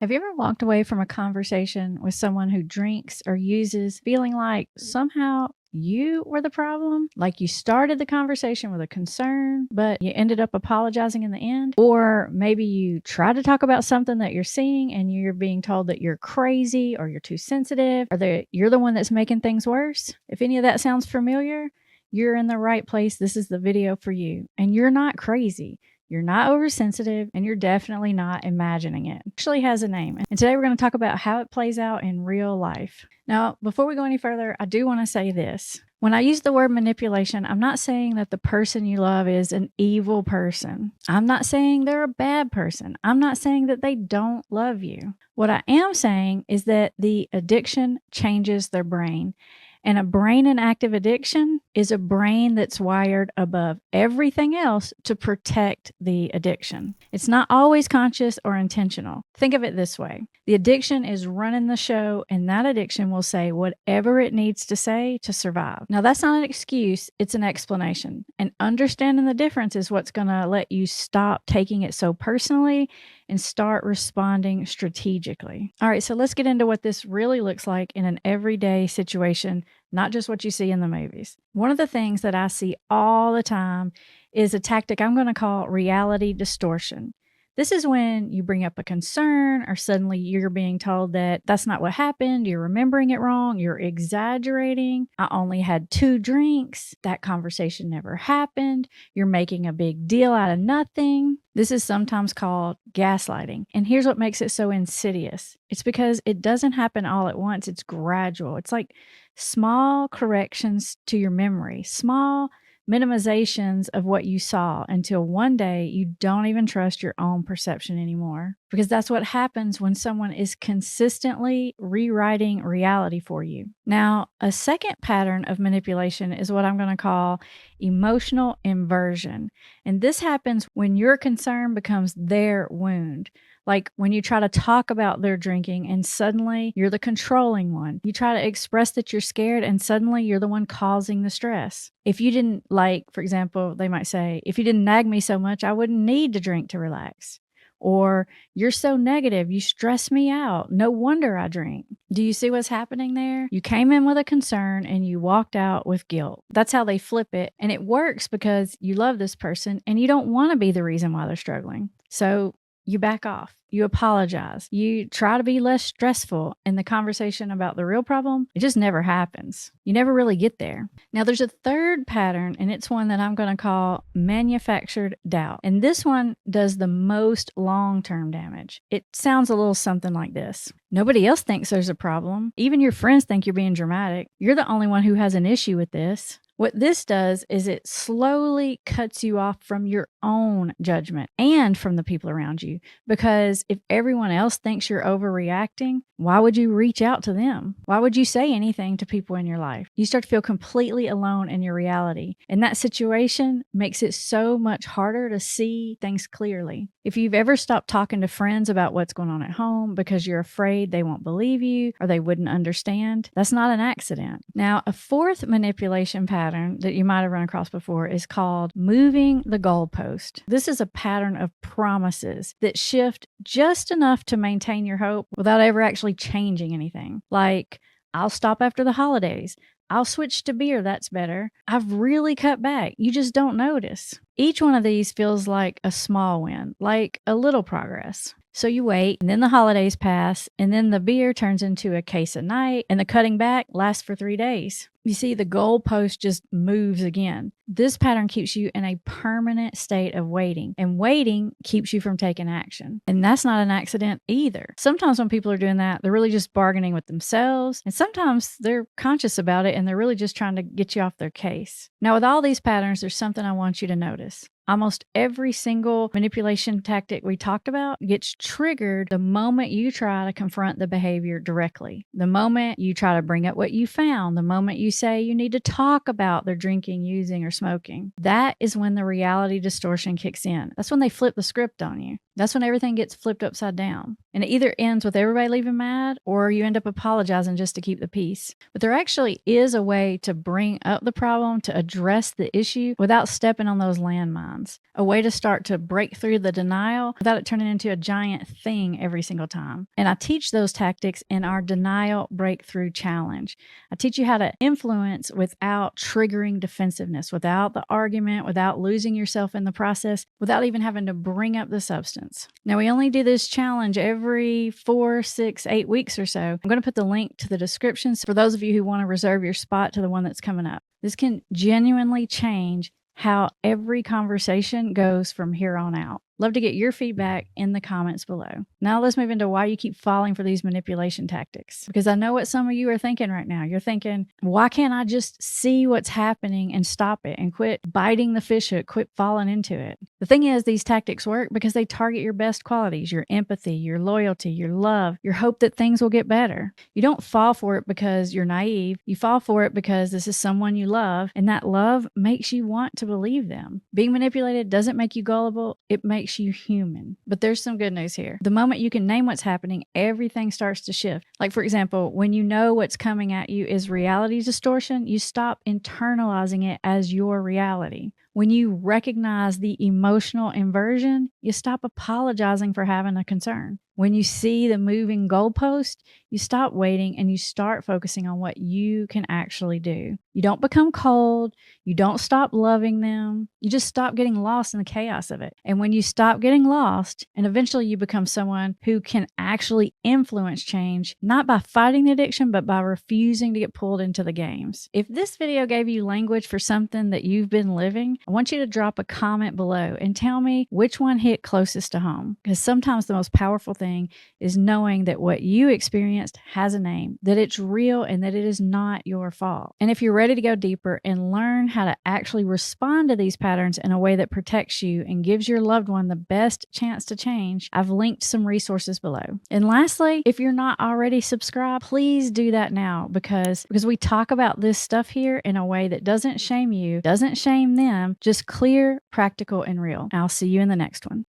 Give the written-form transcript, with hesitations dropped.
Have you ever walked away from a conversation with someone who drinks or uses feeling like somehow you were the problem? Like you started the conversation with a concern, but you ended up apologizing in the end? Or maybe you try to talk about something that you're seeing and you're being told that you're crazy or you're too sensitive or that you're the one that's making things worse? If any of that sounds familiar, you're in the right place. This is the video for you. And you're not crazy. You're not oversensitive, and you're definitely not imagining it. It actually has a name. And today we're going to talk about how it plays out in real life. Now, before we go any further, I do want to say this. When I use the word manipulation, I'm not saying that the person you love is an evil person. I'm not saying they're a bad person. I'm not saying that they don't love you. What I am saying is that the addiction changes their brain. And a brain in active addiction is a brain that's wired above everything else to protect the addiction. It's not always conscious or intentional. Think of it this way. The addiction is running the show, and that addiction will say whatever it needs to say to survive. Now, that's not an excuse, it's an explanation. And understanding the difference is what's going to let you stop taking it so personally and start responding strategically. All right, so let's get into what this really looks like in an everyday situation, not just what you see in the movies. One of the things that I see all the time is a tactic I'm going to call reality distortion. This is when you bring up a concern or suddenly you're being told that that's not what happened, you're remembering it wrong, you're exaggerating, I only had 2 drinks, that conversation never happened, you're making a big deal out of nothing. This is sometimes called gaslighting. And here's what makes it so insidious. It's because it doesn't happen all at once, it's gradual. It's like small corrections to your memory, small minimizations of what you saw until one day you don't even trust your own perception anymore. Because that's what happens when someone is consistently rewriting reality for you. Now, a second pattern of manipulation is what I'm going to call emotional inversion. And this happens when your concern becomes their wound. Like when you try to talk about their drinking and suddenly you're the controlling one. You try to express that you're scared and suddenly you're the one causing the stress. If you didn't for example, they might say, if you didn't nag me so much, I wouldn't need to drink to relax. Or you're so negative, you stress me out. No wonder I drink. Do you see what's happening there? You came in with a concern and you walked out with guilt. That's how they flip it. And it works because you love this person and you don't want to be the reason why they're struggling. So you back off. You apologize. You try to be less stressful. And the conversation about the real problem, it just never happens. You never really get there. Now, there's a third pattern, and it's one that I'm going to call manufactured doubt. And this one does the most long-term damage. It sounds a little something like this. Nobody else thinks there's a problem. Even your friends think you're being dramatic. You're the only one who has an issue with this. What this does is it slowly cuts you off from your own judgment and from the people around you. Because if everyone else thinks you're overreacting, why would you reach out to them? Why would you say anything to people in your life? You start to feel completely alone in your reality. And that situation makes it so much harder to see things clearly. If you've ever stopped talking to friends about what's going on at home because you're afraid they won't believe you or they wouldn't understand, that's not an accident. Now, a fourth manipulation pattern that you might have run across before is called moving the goalpost. This is a pattern of promises that shift just enough to maintain your hope without ever actually changing anything. Like, I'll stop after the holidays. I'll switch to beer, that's better. I've really cut back. You just don't notice. Each one of these feels like a small win, like a little progress. So you wait, and then the holidays pass, and then the beer turns into a case a night, and the cutting back lasts for 3 days. You see, the goalpost just moves again. This pattern keeps you in a permanent state of waiting, and waiting keeps you from taking action. And that's not an accident either. Sometimes when people are doing that, they're really just bargaining with themselves, and sometimes they're conscious about it, and they're really just trying to get you off their case. Now, with all these patterns, there's something I want you to notice. Almost every single manipulation tactic we talked about gets triggered the moment you try to confront the behavior directly. The moment you try to bring up what you found, the moment you you say you need to talk about their drinking, using, or smoking. That is when the reality distortion kicks in. That's when they flip the script on you. That's when everything gets flipped upside down. And it either ends with everybody leaving mad or you end up apologizing just to keep the peace. But there actually is a way to bring up the problem, to address the issue without stepping on those landmines. A way to start to break through the denial without it turning into a giant thing every single time. And I teach those tactics in our Denial Breakthrough Challenge. I teach you how to influence without triggering defensiveness, without the argument, without losing yourself in the process, without even having to bring up the substance. Now, we only do this challenge every 4, 6, 8 weeks or so. I'm going to put the link to the descriptions for those of you who want to reserve your spot to the one that's coming up. This can genuinely change how every conversation goes from here on out. Love to get your feedback in the comments below. Now let's move into why you keep falling for these manipulation tactics. Because I know what some of you are thinking right now. You're thinking, why can't I just see what's happening and stop it and quit biting the fish hook, quit falling into it? The thing is, these tactics work because they target your best qualities, your empathy, your loyalty, your love, your hope that things will get better. You don't fall for it because you're naive. You fall for it because this is someone you love, and that love makes you want to believe them. Being manipulated doesn't make you gullible. It makes you human. But there's some good news here. The moment you can name what's happening, everything starts to shift. Like, for example, when you know what's coming at you is reality distortion, you stop internalizing it as your reality. When you recognize the emotional inversion, you stop apologizing for having a concern. When you see the moving goalpost, you stop waiting and you start focusing on what you can actually do. You don't become cold. You don't stop loving them. You just stop getting lost in the chaos of it. And when you stop getting lost, and eventually you become someone who can actually influence change, not by fighting the addiction, but by refusing to get pulled into the games. If this video gave you language for something that you've been living, I want you to drop a comment below and tell me which one hit closest to home. Because sometimes the most powerful thing is knowing that what you experienced has a name, that it's real, and that it is not your fault. And if you're ready to go deeper and learn how to actually respond to these patterns in a way that protects you and gives your loved one the best chance to change, I've linked some resources below. And lastly, if you're not already subscribed, please do that now because we talk about this stuff here in a way that doesn't shame you, doesn't shame them, just clear, practical, and real. I'll see you in the next one.